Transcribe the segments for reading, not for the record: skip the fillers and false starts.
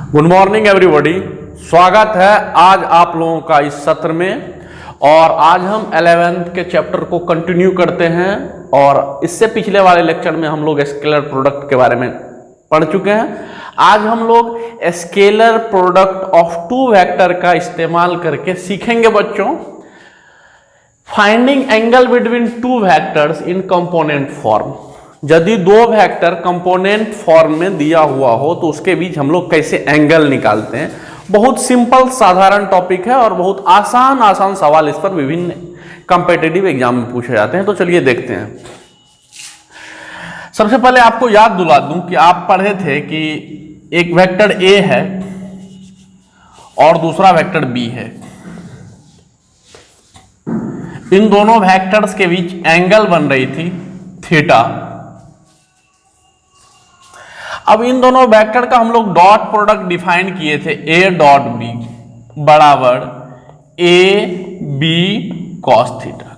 Good morning everybody. स्वागत है आज आप लोगों का इस सत्र में। और आज हम 11th के चैप्टर को कंटिन्यू करते हैं और इससे पिछले वाले लेक्चर में हम लोग स्केलर प्रोडक्ट के बारे में पढ़ चुके हैं। आज हम लोग scalar product of two vector का इस्तेमाल करके सीखेंगे बच्चों finding angle between two vectors in component form. यदि दो वेक्टर कंपोनेंट फॉर्म में दिया हुआ हो तो उसके बीच हम लोग कैसे एंगल निकालते हैं। बहुत सिंपल साधारण टॉपिक है और बहुत आसान सवाल इस पर विभिन्न कॉम्पिटिटिव एग्जाम में पूछे जाते हैं। तो चलिए देखते हैं। सबसे पहले आपको याद दिला दूं कि आप पढ़े थे कि एक वेक्टर ए है और दूसरा वेक्टर बी है। इन दोनों वेक्टर्स के बीच एंगल बन रही थी थीटा। अब इन दोनों वेक्टर का हम लोग डॉट प्रोडक्ट डिफाइन किए थे ए डॉट बी बराबर A B cos theta.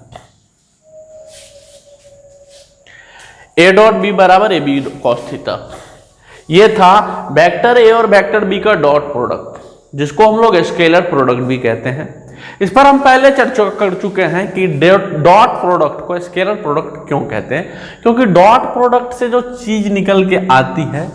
A dot B बराबर ए बी कॉस थीटा। ये था वेक्टर ए और वेक्टर बी का डॉट प्रोडक्ट, जिसको हम लोग स्केलर प्रोडक्ट भी कहते हैं। इस पर हम पहले चर्चा कर चुके हैं कि डॉट प्रोडक्ट को स्केलर प्रोडक्ट क्यों कहते हैं, क्योंकि डॉट प्रोडक्ट से जो चीज निकल के आती है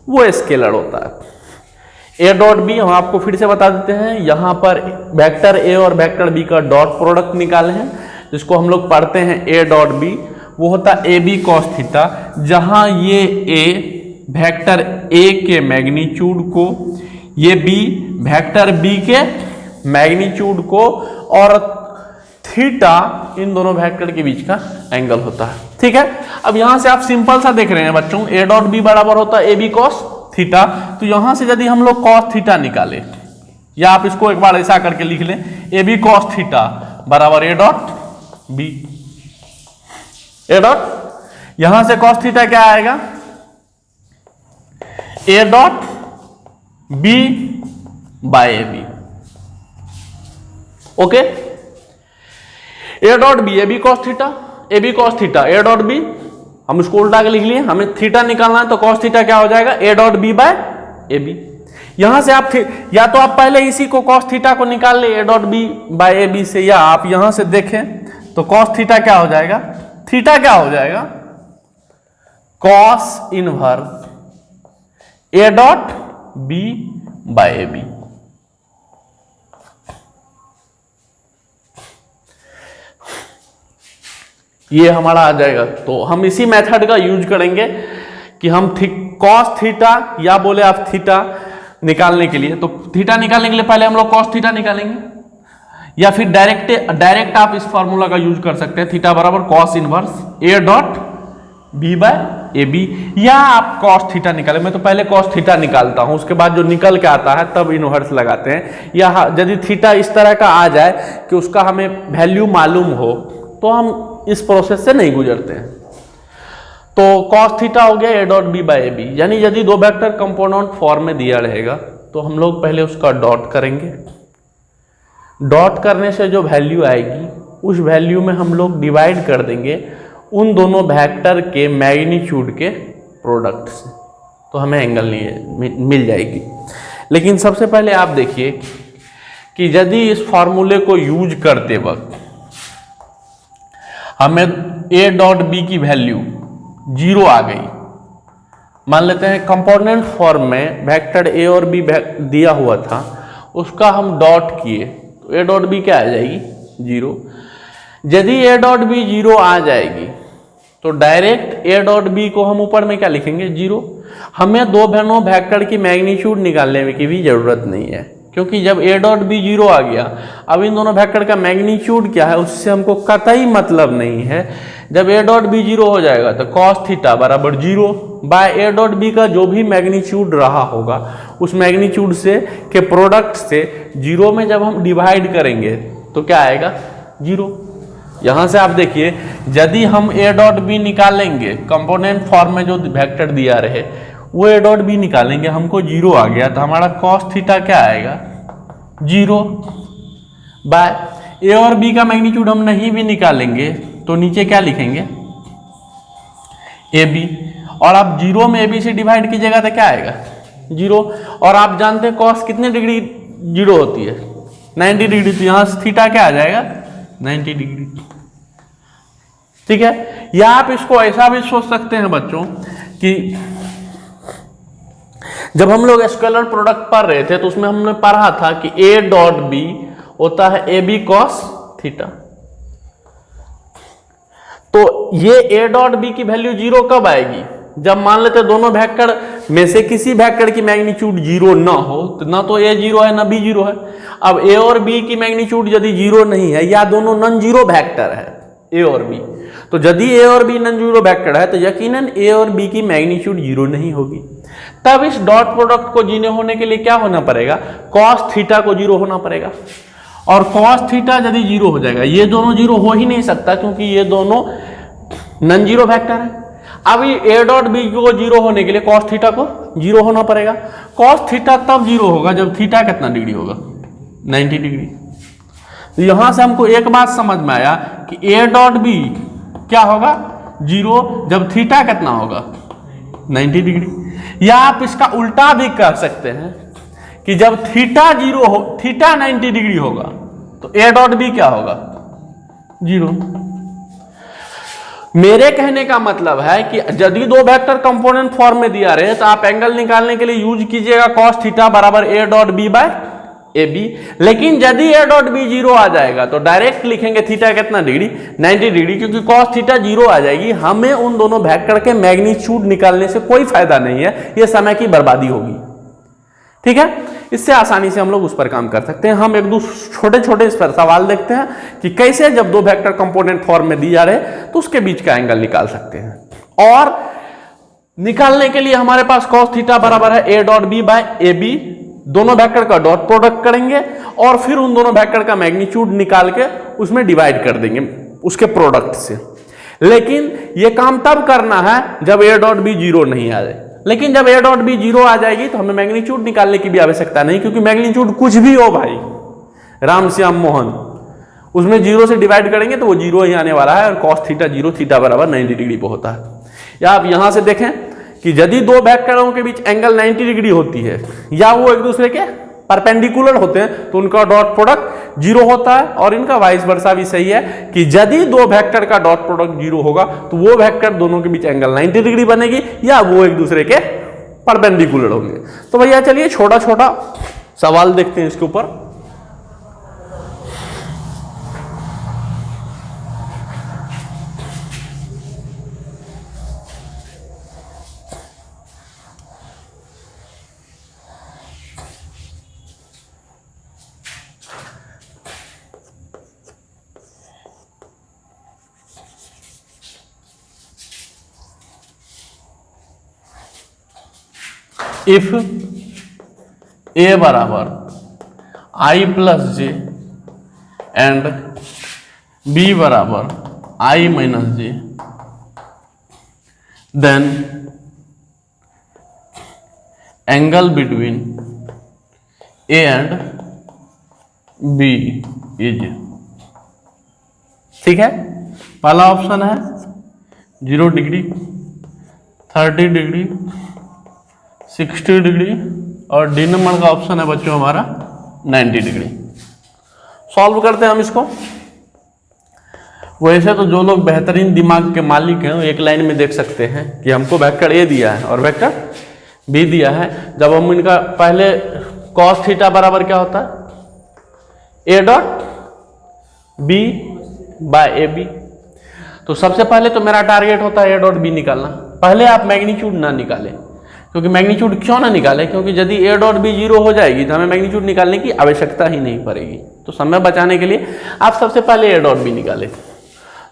वो स्केलर होता है। ए डॉट बी हम आपको फिर से बता देते हैं। यहां पर वेक्टर ए और वेक्टर बी का डॉट प्रोडक्ट निकाले हैं, जिसको हम लोग पढ़ते हैं ए डॉट बी। वो होता ए बी कॉस थीटा, जहां ये ए वेक्टर ए के मैग्नीट्यूड को, ये बी वेक्टर बी के मैग्नीट्यूड को, और थीटा इन दोनों वेक्टर के बीच का एंगल होता है। ठीक है। अब यहां से आप सिंपल सा देख रहे हैं बच्चों, ए डॉट बी बराबर होता है ए बी कॉस थीटा। तो यहां से यदि हम लोग कॉस थीटा निकाले, या आप इसको एक बार ऐसा करके लिख लें, ए बी कॉस थीटा बराबर A dot B. A dot, यहां से कॉस थीटा क्या आएगा, A dot B by A B. Okay. A dot B A B cos theta, A B cos theta A dot B, हम इसको उल्टा के लिख लिए। हमें थीटा निकालना है तो कॉस थीटा क्या हो जाएगा, A dot B by A B. यहां से आप या तो आप पहले इसी को कॉस थीटा को निकाल ले A dot B by A B से, या आप यहां से देखें तो कॉस थीटा क्या हो जाएगा, थीटा क्या हो जाएगा, cos inverse A dot B by A B. ये हमारा आ जाएगा। तो हम इसी मेथड का यूज करेंगे कि हम कॉस थीटा, या बोले आप थीटा निकालने के लिए, तो थीटा निकालने के लिए पहले हम लोग कॉस थीटा निकालेंगे, या फिर डायरेक्ट आप इस फॉर्मूला का यूज कर सकते हैं, थीटा बराबर cos inverse A dot B by A B, या आप कॉस थीटा निकाले। मैं तो पहले कॉस थीटा निकालता हूं, उसके बाद जो निकल के आता है तब इनवर्स लगाते हैं। या यदि थीटा इस तरह का आ जाए कि उसका हमें वैल्यू मालूम हो तो हम इस प्रोसेस से नहीं गुजरते हैं। तो कॉस थीटा हो गया A dot B by A B. यानी यदि दो वेक्टर कंपोनेंट फॉर्म में दिया रहेगा तो हम लोग पहले उसका डॉट करेंगे। डॉट करने से जो वैल्यू आएगी उस वैल्यू में हम लोग डिवाइड कर देंगे उन दोनों वेक्टर के मैग्नीट्यूड के प्रोडक्ट से, तो हमें एंगल मिल जाएगी। लेकिन सबसे पहले आप देखिए कि यदि इस फॉर्मूले को यूज करते वक्त हमें ए डॉट बी की वैल्यू 0 आ गई, मान लेते हैं कंपोनेंट फॉर्म में वेक्टर ए और बी दिया हुआ था, उसका हम डॉट किए तो ए डॉट बी क्या आ जाएगी, 0। यदि ए डॉट बी 0 आ जाएगी तो डायरेक्ट ए डॉट बी को हम ऊपर में क्या लिखेंगे, 0। हमें दोनों वेक्टर की मैग्नीट्यूड निकालने की भी जरूरत नहीं है, क्योंकि जब ए डॉट बी 0 आ गया, अब इन दोनों वेक्टर का मैग्नीट्यूड क्या है उससे हमको कतई मतलब नहीं है। जब ए डॉट बी 0 हो जाएगा तो कॉस थीटा बराबर 0 बाय ए डॉट बी का जो भी मैग्नीट्यूड रहा होगा उस मैग्नीट्यूड से के प्रोडक्ट से 0 में जब हम डिवाइड करेंगे तो क्या आएगा, 0। यहां से आप देखिए, यदि हम ए डॉट बी निकालेंगे कंपोनेंट फॉर्म में जो वेक्टर दिया रहे वो ए डॉट बी निकालेंगे, हमको 0 आ गया तो हमारा कॉस थीटा क्या आएगा, 0 बाय ए और बी का मैग्नीट्यूड हम नहीं भी निकालेंगे तो नीचे क्या लिखेंगे, ए बी। और आप 0 में ए बी से डिवाइड कीजिएगा तो क्या आएगा, जीरो। और आप जानते हैं कॉस कितने डिग्री जीरो होती है? 90 डिग्री। तो यहां से थीटा क्या आ जाएगा? 90 डिग्री। ठीक है। या आप इसको ऐसा भी सोच सकते हैं बच्चों कि जब हम लोग स्केलर प्रोडक्ट पढ़ रहे थे तो उसमें हमने पढ़ा था कि ए डॉट बी होता है ए बी कॉस थीटा। तो ये ए डॉट बी की वैल्यू जीरो कब आएगी? जब मान लेते दोनों वेक्टर में से किसी वेक्टर की मैग्नीट्यूड जीरो ना हो, तो ना तो ए जीरो है ना बी जीरो है। अब ए और बी की मैग्नीट्यूड यदि जीरो नहीं है या दोनों नॉन जीरो वेक्टर है ए और बी, तो यदि ए और बी नॉन जीरो वेक्टर है तो यकीनन ए और बी की मैग्नीट्यूड जीरो नहीं होगी। तब इस डॉट प्रोडक्ट को जीरो होने के लिए क्या होना पड़ेगा? कॉस थीटा को जीरो होना पड़ेगा। और कॉस थीटा यदि जीरो हो जाएगा, ये दोनों जीरो हो ही नहीं सकता क्योंकि ये दोनों नॉन जीरो वेक्टर है। अब ये ए डॉट बी को जीरो होने के लिए कॉस थीटा को जीरो होना पड़ेगा। कॉस थीटा तब जीरो होगा जब थीटा कितना डिग्री होगा? 90 डिग्री। तो यहां से हमको एक बात समझ में आया कि ए डॉट बी क्या होगा? जीरो जब थीटा कितना होगा? 90 डिग्री। या आप इसका उल्टा भी कह सकते हैं कि जब थीटा जीरो हो, थीटा 90 डिग्री होगा तो ए डॉट बी क्या होगा? जीरो। मेरे कहने का मतलब है कि यदि दो वेक्टर कंपोनेंट फॉर्म में दिया रहे तो आप एंगल निकालने के लिए यूज कीजिएगा कॉस थीटा बराबर A dot B by A B. लेकिन यदि ए डॉट बी जीरो आ जाएगा तो डायरेक्ट लिखेंगे थीटा कितना डिग्री? 90 डिग्री, क्योंकि कॉस थीटा जीरो आ जाएगी। हमें उन दोनों वेक्टर के मैग्नीट्यूड निकालने से कोई फायदा नहीं है, यह समय की बर्बादी होगी। ठीक है। इससे आसानी से हम लोग उस पर काम कर सकते हैं। हम एक दो छोटे छोटे इस पर सवाल देखते हैं कि कैसे जब दो वेक्टर कंपोनेंट फॉर्म में दी जा रहे तो उसके बीच का एंगल निकाल सकते हैं। और निकालने के लिए हमारे पास cos थीटा बराबर है A dot B by A B. दोनों वेक्टर का डॉट प्रोडक्ट करेंगे और फिर उन दोनों वेक्टर का मैग्नीट्यूड निकाल के उसमें डिवाइड कर देंगे उसके प्रोडक्ट से। लेकिन यह काम तब करना है जब ए डॉट बी जीरो नहीं आ जाए। लेकिन जब ए डॉट बी जीरो आ जाएगी तो हमें मैग्नीट्यूड निकालने की भी आवश्यकता नहीं, क्योंकि मैग्नीट्यूड कुछ भी हो भाई, राम श्याम मोहन, उसमें जीरो से डिवाइड करेंगे तो वो जीरो ही आने वाला है। और cos थीटा जीरो, थीटा बराबर 90 डिग्री पे होता है। या आप यहां से देखें कि यदि दो वेक्टरों के बीच एंगल 90 डिग्री होती है या वो एक दूसरे के परपेंडिकुलर होते हैं तो उनका डॉट प्रोडक्ट जीरो होता है। और इनका वाइस वर्सा भी सही है कि यदि दो वेक्टर का डॉट प्रोडक्ट जीरो होगा तो वो वेक्टर दोनों के बीच एंगल 90 डिग्री बनेगी या वो एक दूसरे के परपेंडिकुलर होंगे। तो भैया चलिए छोटा छोटा सवाल देखते हैं इसके ऊपर। इफ ए बराबर आई प्लस जे एंड बी बराबर i minus j, then angle between a and b is. ठीक है। पहला ऑप्शन है 0 डिग्री, 30 डिग्री, 60 डिग्री और डी नंबर का ऑप्शन है बच्चों हमारा 90 डिग्री। सॉल्व करते हैं हम इसको। वैसे तो जो लोग बेहतरीन दिमाग के मालिक हैं वो एक लाइन में देख सकते हैं कि हमको वेक्टर ए दिया है और वेक्टर बी दिया है। जब हम इनका पहले cos थीटा बराबर क्या होता है? A dot B by A B. तो सबसे पहले तो मेरा टारगेट होता है ए डॉट बी निकालना। पहले आप मैग्नीट्यूड ना निकालें, क्योंकि मैग्नीट्यूड क्यों ना निकालें? क्योंकि यदि ए डॉट बी जीरो हो जाएगी तो हमें मैग्नीट्यूड निकालने की आवश्यकता ही नहीं पड़ेगी। तो समय बचाने के लिए आप सबसे पहले ए डॉट बी निकालें।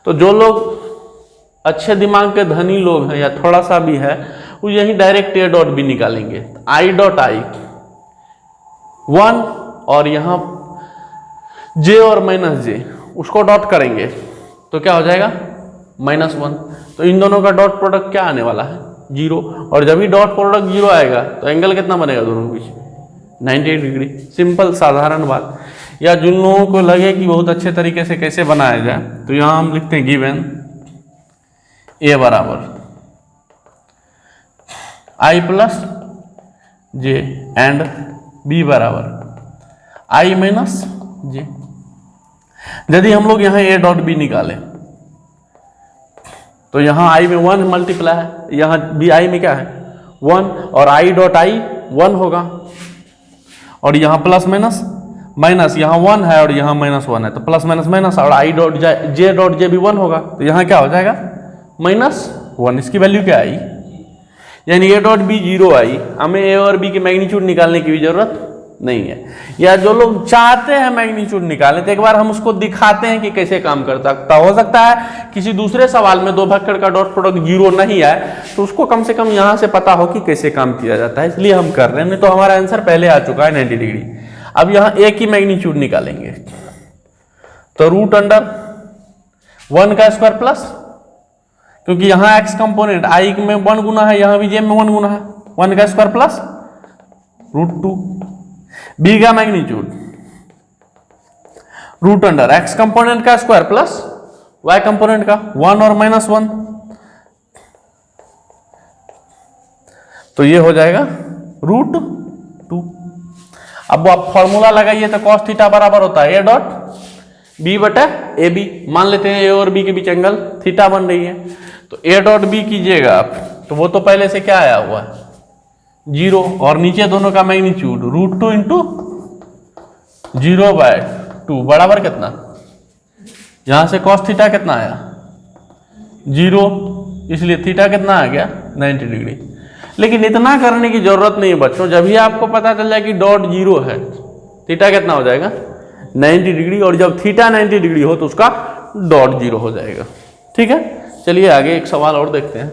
तो जो लोग अच्छे दिमाग के धनी लोग हैं या थोड़ा सा भी है वो यही डायरेक्ट ए डॉट बी निकालेंगे। आई डॉट आई 1 और यहाँ जे और माइनस जे उसको डॉट करेंगे तो क्या हो जाएगा? -1। तो इन दोनों का डॉट प्रोडक्ट क्या आने वाला है? 0। और जब भी डॉट प्रोडक्ट 0 आएगा तो एंगल कितना बनेगा दोनों के बीच? 90 डिग्री। सिंपल साधारण बात। या जिन लोगों को लगे कि बहुत अच्छे तरीके से कैसे बनाया जाए तो यहाँ हम लिखते हैं गिवन ए बराबर आई प्लस जे एंड बी बराबर आई माइनस जे। यदि हम लोग यहाँ ए डॉट बी निकालें तो यहाँ आई में 1 मल्टीप्लाई है, यहाँ बी आई में क्या है 1, और आई डॉट आई 1 होगा, और यहाँ प्लस माइनस माइनस, यहाँ 1 है और यहाँ -1 है, तो प्लस माइनस माइनस, और I dot J dot J भी 1 होगा, तो यहाँ क्या हो जाएगा -1। इसकी वैल्यू क्या आई, यानी ए डॉट बी 0 आई। हमें ए और बी की मैग्नीट्यूड निकालने की भी जरूरत नहीं है, या जो लोग चाहते हैं मैग्नीट्यूड निकालें तो एक बार हम उसको दिखाते हैं कि कैसे काम कर सकता। हो सकता है किसी दूसरे सवाल में 2 वेक्टर का डॉट प्रोडक्ट 0 नहीं आए, तो उसको कम से कम यहाँ से पता हो कि कैसे काम किया जाता है, इसलिए हम कर रहे हैं। नहीं तो हमारा आंसर पहले आ चुका है 90 डिग्री। अब यहाँ ए की मैग्नीट्यूड निकालेंगे तो रूट अंडर 1 का स्क्वायर प्लस, क्योंकि यहाँ एक्स कंपोनेंट आई में 1 गुना है, यहाँ भी जे में 1 गुना है, 1 का स्क्वायर प्लस √2। बी का magnitude root under X component का स्क्वायर प्लस वाई कंपोनेंट का 1 और -1, तो ये हो जाएगा √2। अब आप फॉर्मूला लगाइए तो cos थीटा बराबर होता है ए डॉट बी बटा ए बी। मान लेते हैं ए और बी के बीच एंगल थीटा बन रही है, तो ए डॉट बी कीजिएगा आप, तो वो तो पहले से क्या आया हुआ है 0, और नीचे दोनों का मैग्नीट्यूड √2 इंटू 0/2 बराबर कितना, यहां से cos थीटा कितना आया 0, इसलिए थीटा कितना आ गया 90 डिग्री। लेकिन इतना करने की जरूरत नहीं है बच्चों, जब भी आपको पता चल जाए कि डॉट 0 है, थीटा कितना हो जाएगा 90 डिग्री, और जब थीटा 90 डिग्री हो तो उसका डॉट 0 हो जाएगा। ठीक है, चलिए आगे एक सवाल और देखते हैं।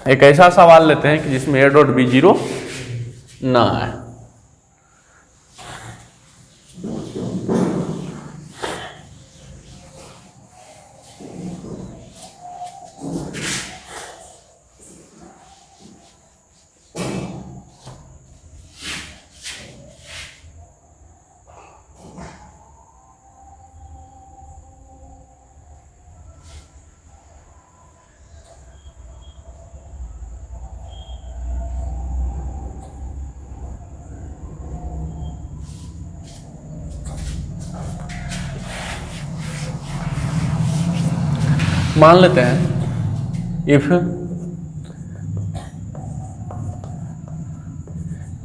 एक ऐसा सवाल लेते हैं कि जिसमें ए डॉट बी 0 ना आए। मान लेते हैं इफ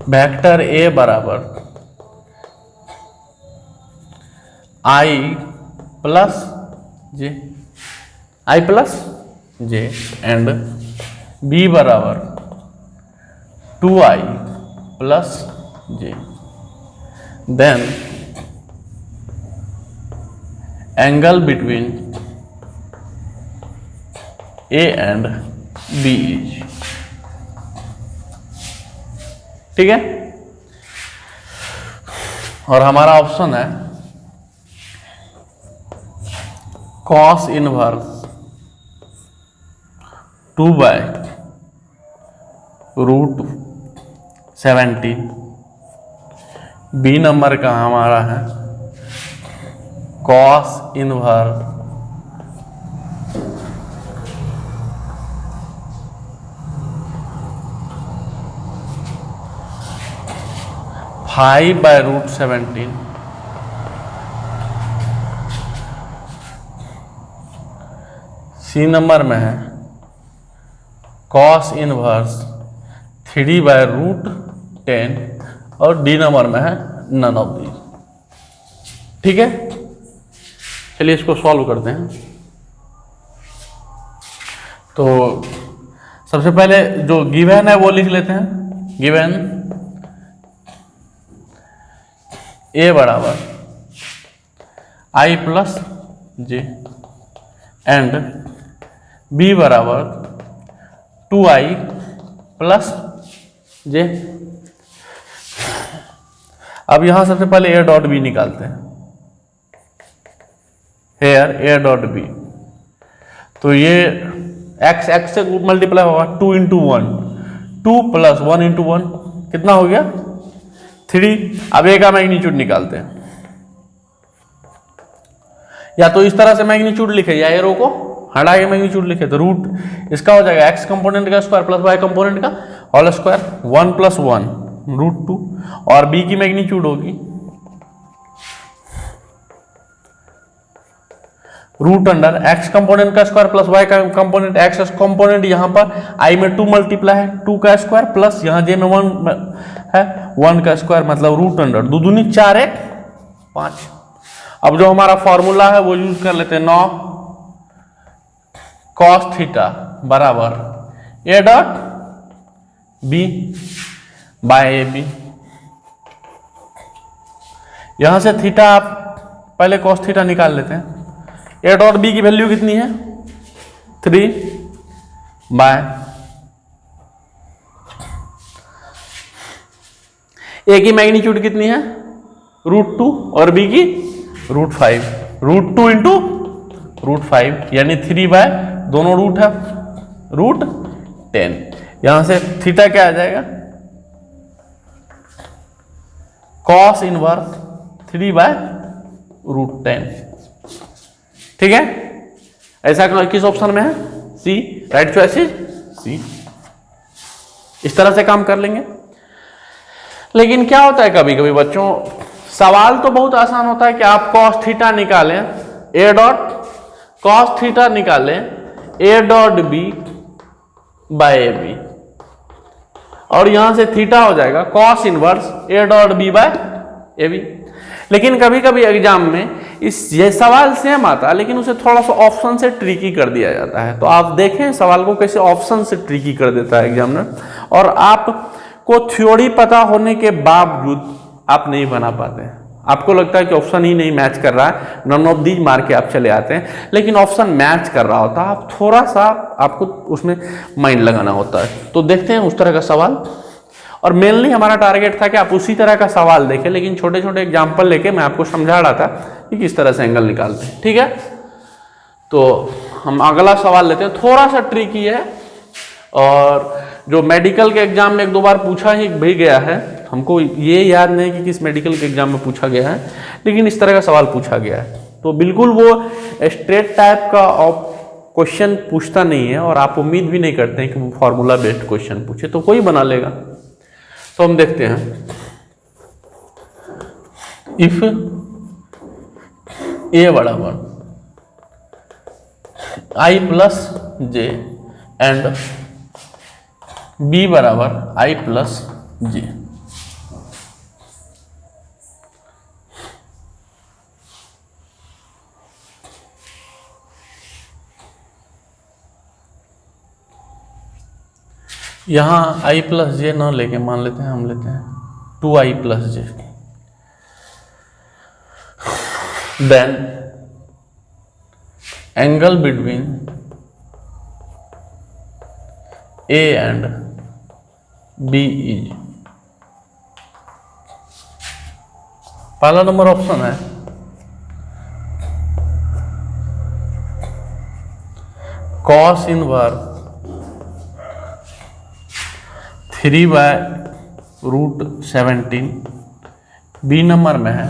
वेक्टर ए बराबर आई प्लस जे एंड बी बराबर 2i plus J, then angle between A and B is, ठीक है। और हमारा ऑप्शन है cos इनवर्स 2/√17। बी नंबर का हमारा है cos इनवर्स 5/√17। सी नंबर में है cos इनवर्स 3/√10, और डी नंबर में है नन ऑफ दीज। ठीक है, चलिए इसको सॉल्व करते हैं। तो सबसे पहले जो गिवन है वो लिख लेते हैं। गिवन ए बराबर आई प्लस जे एंड बी बराबर 2i प्लस जे। अब यहां सबसे पहले ए डॉट बी निकालते हैं। हेयर ए डॉट बी, तो ये एक्स एक्स से मल्टीप्लाई होगा 2 इंटू 1, 2 प्लस 1 इंटू 1 कितना हो गया 3। अब ए का मैग्नीट्यूड निकालते हैं, या तो इस तरह से मैग्नीट्यूड लिखे या एरो को हटा के मैग्नीट्यूड लिखे, तो रूट इसका हो जाएगा एक्स कंपोनेंट का स्क्वायर प्लस वाई कंपोनेंट का होल स्क्वायर 1 + 1 √2 और b की मैग्नीट्यूड होगी √x कंपोनेंट का स्क्वायर प्लस y का कंपोनेंट x कंपोनेंट यहाँ पर i में 2 मल्टीप्लाई है 2 का स्क्वायर प्लस यहाँ j में 1 है 1 का स्क्वायर मतलब √, 2 दूनी 4 1 5। अब जो हमारा फॉर्मूला है वो यूज कर लेते हैं 9 cos थीटा बराबर a dot b by A B. यहां से थीटा आप पहले cos थीटा निकाल लेते हैं। a डॉट बी की वैल्यू कितनी है 3 बाय a की मैग्नीट्यूड कितनी है √2 और b की √5 √2 इंटू √5 यानी 3 बाय दोनों रूट है √10। यहां से थीटा क्या आ जाएगा cos इनवर्स 3 बाय √10। ठीक है, ऐसा किस ऑप्शन में है सी, राइट चॉइस इज सी। इस तरह से काम कर लेंगे। लेकिन क्या होता है कभी कभी बच्चों, सवाल तो बहुत आसान होता है कि आप cos थीटा निकालें a डॉट cos थीटा निकालें a dot B by A B और यहां से थीटा हो जाएगा cos inverse a dot B by A B. लेकिन कभी कभी एग्जाम में ये सवाल सेम आता है लेकिन उसे थोड़ा सा ऑप्शन से ट्रिकी कर दिया जाता है। तो आप देखें सवाल को कैसे ऑप्शन से ट्रिकी कर देता है एग्जामिनर, और आपको थ्योरी पता होने के बावजूद आप नहीं बना पाते हैं। आपको लगता है कि ऑप्शन ही नहीं मैच कर रहा है, नन ऑफ दीज मार के आप चले आते हैं, लेकिन ऑप्शन मैच कर रहा होता है। आप थोड़ा सा आपको उसमें माइंड लगाना होता है। तो देखते हैं उस तरह का सवाल, और मेनली हमारा टारगेट था कि आप उसी तरह का सवाल देखें, लेकिन छोटे छोटे एग्जाम्पल लेके मैं आपको समझा रहा था कि किस तरह से एंगल निकालते हैं। ठीक है, तो हम अगला सवाल लेते हैं, थोड़ा सा ट्रिकी है और जो मेडिकल के एग्जाम में 1-2 बार पूछा ही भी गया है। हमको ये याद नहीं कि किस मेडिकल के एग्जाम में पूछा गया है, लेकिन इस तरह का सवाल पूछा गया है। तो बिल्कुल वो स्ट्रेट टाइप का क्वेश्चन पूछता नहीं है और आप उम्मीद भी नहीं करते हैं कि वो फॉर्मूला बेस्ड क्वेश्चन पूछे, तो कोई बना लेगा। तो हम देखते हैं, इफ a बराबर i plus J and b बराबर i प्लस जे, यहां i प्लस जे ना लेके मान लेते हैं, हम लेते हैं 2i plus J. Then angle between a and b is, पहला नंबर ऑप्शन है cos inverse 3 by √17। B number में है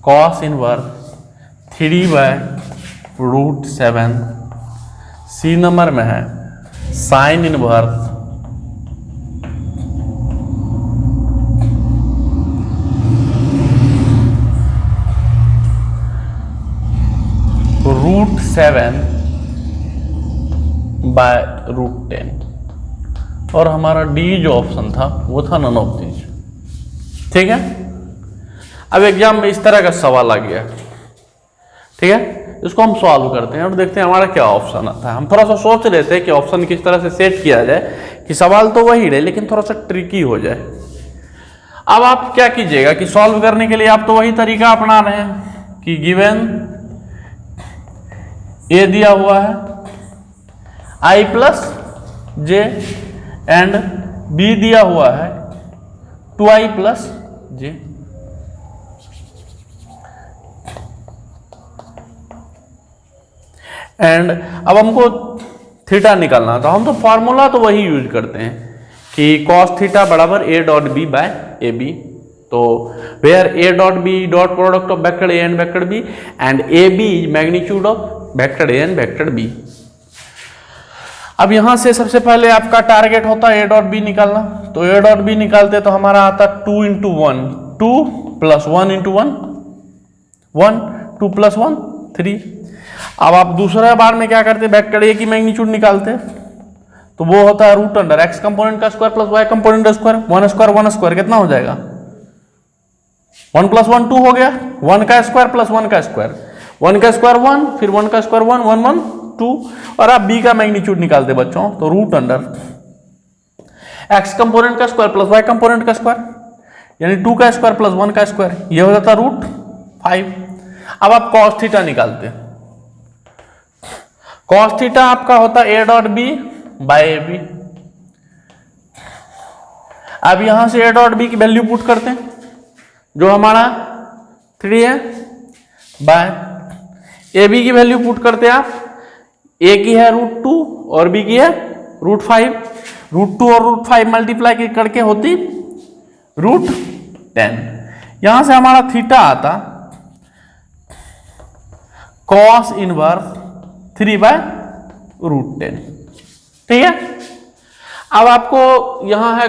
cos inverse 3 by √7। C number में है साइन इनवर्स √7 बाय √10। और हमारा डी जो ऑप्शन था वो था नन ऑफ दीज। ठीक है, अब एग्जाम में इस तरह का सवाल आ गया। ठीक है, इसको हम सॉल्व करते हैं और देखते हैं हमारा क्या ऑप्शन आता है। हम थोड़ा सा सोच लेते हैं कि ऑप्शन किस तरह से सेट किया जाए कि सवाल तो वही रहे लेकिन थोड़ा सा ट्रिकी हो जाए। अब आप क्या कीजिएगा कि सॉल्व करने के लिए आप तो वही तरीका अपना रहे हैं कि गिवन ए दिया हुआ है i plus J and b दिया हुआ है 2i प्लस जे। एंड अब हमको थीटा निकालना था, हम तो फॉर्मूला तो वही यूज करते हैं कि cos थीटा बराबर a dot B by A B. तो where a dot b dot product of vector a and vector b and a b magnitude of vector a and vector b। अब यहां से सबसे पहले आपका टारगेट होता है ए डॉट बी निकालना, तो ए डॉट बी निकालते तो हमारा आता 2 इंटू 1, 2 प्लस 1 इंटू 1, 1, 2 प्लस 1 3। अब आप दूसरा बार में क्या करते, वेक्टर ए की मैग्नीट्यूड निकालते, तो वो होता है रूट अंडर एक्स कंपोनेंट का स्क्वायर प्लस वाई कंपोनेंट का स्क्वायर, 1 स्क्वायर कितना हो जाएगा 1 प्लस 1 2 हो गया, 1 का स्क्वायर प्लस 1 का स्क्वायर, 1 का स्क्वायर 1, फिर 1 का स्क्वायर 1, 1 1 2, और आप बी का मैग्नीट्यूड निकालते बच्चों, तो रूट अंडर एक्स कंपोनेंट का स्क्वायर प्लस वाई कंपोनेंट का स्क्वायर, यानी 2 का स्क्वायर प्लस 1 का स्क्वायर, ये हो जाता रूट 5। अब आप कॉस थीटा निकालते, कॉस थीटा आपका होता A dot B by A B. अब यहां से ए डॉट बी की वैल्यू पुट करते हैं, जो हमारा 3 है, बाय ए बी की वैल्यू पुट करते हैं आप, ए की है रूट 2 और बी की है रूट 5, रूट 2 और रूट 5 मल्टीप्लाई करके होती रूट 10। यहां से हमारा थीटा आता कॉस इनवर्स 3 बाय रूट 10, ठीक है। अब आपको यहां है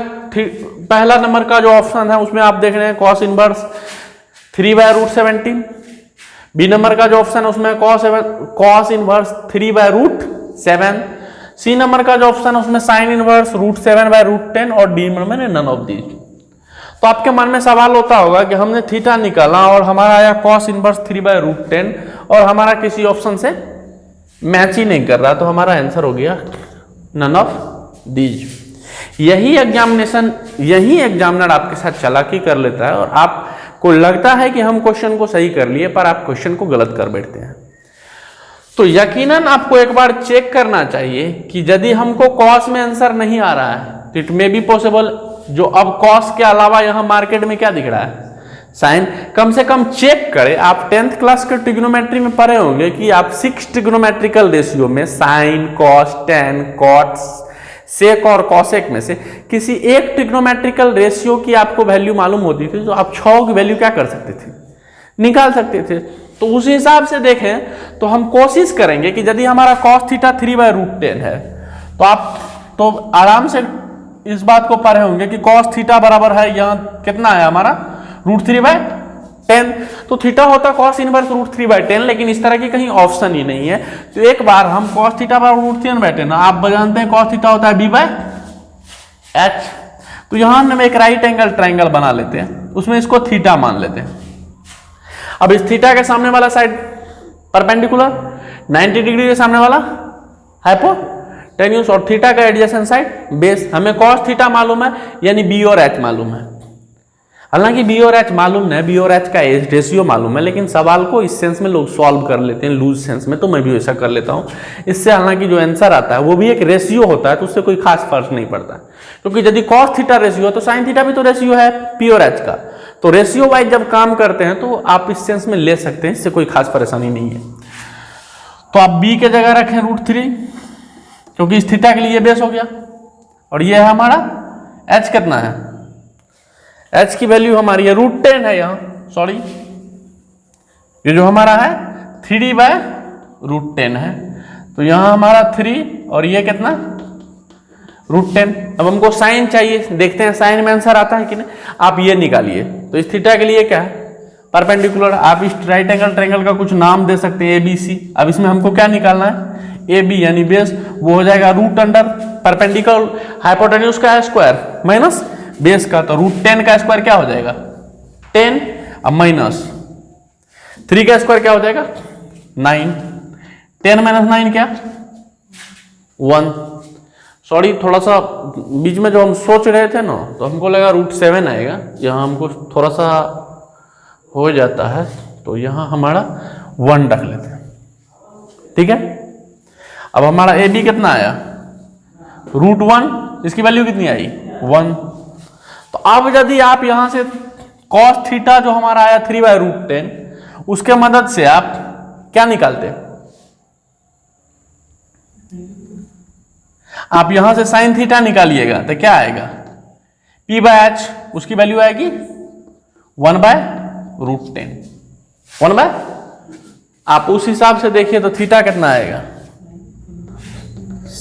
पहला नंबर का जो ऑप्शन है उसमें आप देख रहे हैं cos inverse 3 by root 17, B number का जो ऑप्शन है उसमें cos inverse 3 by root 7, C number का जो ऑप्शन है उसमें sine inverse root 7 by root 10, और डी नंबर में नन ऑफ दीज। तो आपके मन में सवाल होता होगा कि हमने थीटा निकाला और हमारा आया कॉस इनवर्स 3 बाय रूट 10 और हमारा किसी ऑप्शन से मैच ही नहीं कर रहा, तो हमारा आंसर हो गया नन ऑफ दीज। यही एग्जामिनर आपके साथ चालाकी कर लेता है और आपको लगता है कि हम क्वेश्चन को सही कर लिए, पर आप क्वेश्चन को गलत कर बैठते हैं। तो यकीनन आपको एक बार चेक करना चाहिए कि यदि हमको कॉस में आंसर नहीं आ रहा है तो इट मे बी पॉसिबल जो अब कॉस के अलावा यहां मार्केट में क्या दिख रहा है, साइन। कम से कम चेक करें, आप 10th क्लास के ट्रिग्नोमेट्री में पढ़े होंगे कि आप 6 ट्रिग्नोमेट्रिकल रेशियो में साइन, कॉस, टेन, कॉट, सेक और कॉसेक में से किसी एक ट्रिग्नोमेट्रिकल रेशियो की आपको वैल्यू मालूम होती थी, तो आप 6 की वैल्यू क्या कर सकते थे, निकाल सकते थे। तो उस हिसाब से देखें तो हम कोशिश करेंगे कि यदि हमारा कॉस थीटा 3 बाय रूट 10 है, तो आप तो आराम से इस बात को पढ़े होंगे कि कॉस थीटा बराबर है यहाँ कितना है हमारा रूट 3 बाय 10, तो थीटा होता कॉस इनवर्स रूट 3 बाय 10, लेकिन इस तरह की कहीं ऑप्शन ही नहीं है। तो एक बार हम cos theta by root 3 by 10, आप जानते हैं कॉस थीटा होता है बी बाय एच, तो यहां हम एक राइट एंगल ट्राइंगल बना लेते हैं, उसमें इसको थीटा मान लेते हैं। अब इस थीटा के सामने वाला साइड परपेंडिकुलर, 90 डिग्री के सामने वाला हाइपोटेन्यूस, और थीटा का एडजेसेंट साइड बेस। हमें कॉस थीटा मालूम है, यानी बी और एच मालूम है। हालांकि बी और एच मालूम नहीं, बी और एच का रेशियो मालूम है, लेकिन सवाल को इस सेंस में लोग सॉल्व कर लेते हैं लूज सेंस में, तो मैं भी ऐसा कर लेता हूं। इससे हालांकि जो आंसर आता है वो भी एक रेशियो होता है, तो उससे कोई खास फर्क नहीं पड़ता, क्योंकि यदि कॉस थीटा रेशियो है तो साइन थीटा भी तो रेशियो है पी और एच का, तो रेशियो वाइज जब काम करते हैं तो आप इस सेंस में ले सकते हैं, इससे कोई खास परेशानी नहीं है। तो आप बी के जगह रखें रूट 3, क्योंकि इस थीटा के लिए बेस हो गया, और ये है हमारा एच कितना है, एच की वैल्यू हमारी है रूट 10 है यहाँ, सॉरी ये जो हमारा है 3d बाय रूट 10 है, तो यहाँ हमारा 3 और ये कितना रूट 10। अब हमको साइन चाहिए, देखते हैं साइन में आंसर आता है कि नहीं। आप ये निकालिए, तो इस थीटा के लिए क्या है परपेंडिकुलर, आप इस राइट एंगल ट्रायंगल का कुछ नाम दे सकते हैं ABC। अब इसमें हमको क्या निकालना है AB यानी बेस, वो हो जाएगा रूट अंडर परपेंडिकुलर हाइपोटेन्यूज का स्क्वायर माइनस बेस का, तो रूट 10 का स्क्वायर क्या हो जाएगा 10, अब माइनस 3 का स्क्वायर क्या हो जाएगा 9, 10 माइनस 9 क्या 1। सॉरी थोड़ा सा बीच में जो हम सोच रहे थे ना, तो हमको लगा रूट 7 आएगा, यहाँ हमको थोड़ा सा हो जाता है, तो यहाँ हमारा 1 रख लेते हैं, ठीक है। अब हमारा ए बी कितना आया रूट 1, इसकी वैल्यू कितनी आई 1। तो अब यदि आप यहां से कॉस थीटा जो हमारा आया 3 बाय रूट 10, उसके मदद से आप क्या निकालते, आप यहां से साइन थीटा निकालिएगा तो क्या आएगा P बाय एच, उसकी वैल्यू आएगी 1 बाय रूट 10, 1 बाय। आप उस हिसाब से देखिए तो थीटा कितना आएगा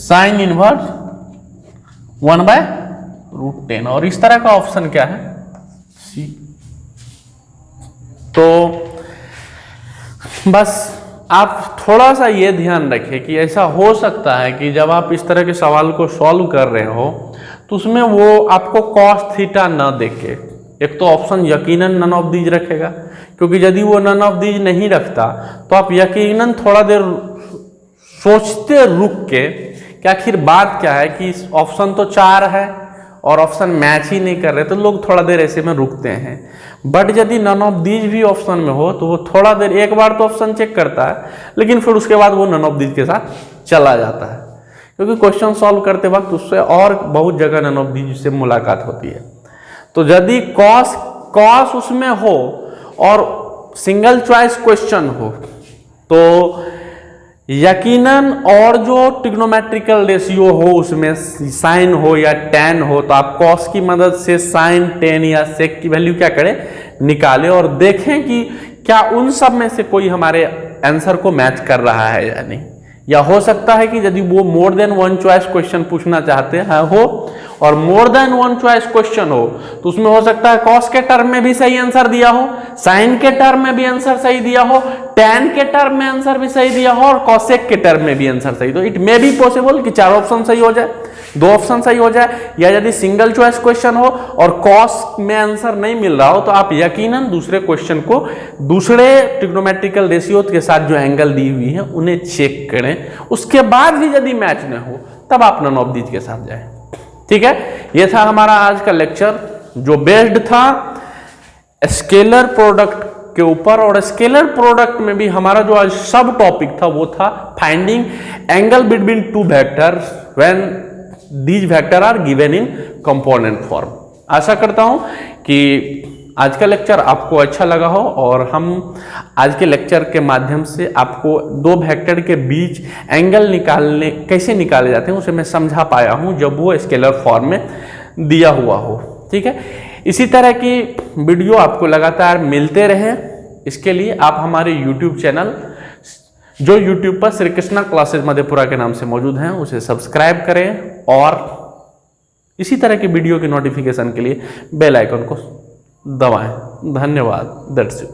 साइन इनवर्स 1/√10। और इस तरह का ऑप्शन क्या है? सी। तो बस आप थोड़ा सा ये ध्यान रखें कि ऐसा हो सकता है कि जब आप इस तरह के सवाल को सॉल्व कर रहे हो तो उसमें वो आपको cos थीटा ना देके, एक तो ऑप्शन यकीनन नन ऑफ दीज रखेगा, क्योंकि यदि वो नन ऑफ दीज नहीं रखता तो आप यकीनन थोड़ा देर सोचते रुक के कि आखिर बात क्या है, कि ऑप्शन तो 4 है और ऑप्शन मैच ही नहीं कर रहे, तो लोग थोड़ा देर ऐसे में रुकते हैं। बट यदि नन ऑफ दीज भी ऑप्शन में हो तो वो थोड़ा देर, एक बार तो ऑप्शन चेक करता है लेकिन फिर उसके बाद वो नन ऑफ दीज के साथ चला जाता है, क्योंकि क्वेश्चन सॉल्व करते वक्त उससे और बहुत जगह नन ऑफ दीज से मुलाकात होती है। तो यदि कॉस उसमें हो और सिंगल चॉइस क्वेश्चन हो तो यकीनन, और जो ट्रिग्नोमेट्रिकल रेशियो हो उसमें साइन हो या टैन हो, तो आप कॉस की मदद से साइन, टैन या सेक की वैल्यू क्या करें, निकालें और देखें कि क्या उन सब में से कोई हमारे आंसर को मैच कर रहा है या नहीं। या हो सकता है कि यदि वो more than one choice question पूछना चाहते हैं हो और more than one choice question हो तो उसमें हो सकता है कॉस के टर्म में भी सही आंसर दिया हो, साइन के टर्म में भी आंसर सही दिया हो, टैन के टर्म में आंसर भी सही दिया हो और कॉसेक के टर्म में भी आंसर सही। तो इट मे बी पॉसिबल कि 4 ऑप्शन सही हो जाए, 2 ऑप्शन सही हो जाए, या यदि सिंगल चॉइस क्वेश्चन हो और कॉस में आंसर नहीं मिल रहा हो तो आप यकीनन दूसरे क्वेश्चन को दूसरे ट्रिग्नोमेट्रिकल रेशियो के साथ जो एंगल दी हुई है उन्हें चेक करें। उसके बाद भी यदि मैच न हो तब आप नन ऑफ दीज के साथ जाएं। ठीक है, यह था हमारा आज का लेक्चर जो बेस्ड था स्केलर प्रोडक्ट के ऊपर, और स्केलर प्रोडक्ट में भी हमारा जो आज सब टॉपिक था वो था finding angle between 2 vectors when these vector are given in component form. आशा करता हूं कि आज का लेक्चर आपको अच्छा लगा हो और हम आज के लेक्चर के माध्यम से आपको 2 वेक्टर के बीच एंगल कैसे निकाले जाते हैं उसे मैं समझा पाया हूं जब वो स्केलर फॉर्म में दिया हुआ हो। ठीक है, इसी तरह की वीडियो आपको लगातार मिलते रहे, इसके लिए आप हमारे YouTube चैनल जो YouTube पर श्री कृष्णा क्लासेस मधेपुरा के नाम से मौजूद हैं उसे सब्सक्राइब करें और इसी तरह की वीडियो की नोटिफिकेशन के लिए बेल आइकन को दबाएं। धन्यवाद। That's it.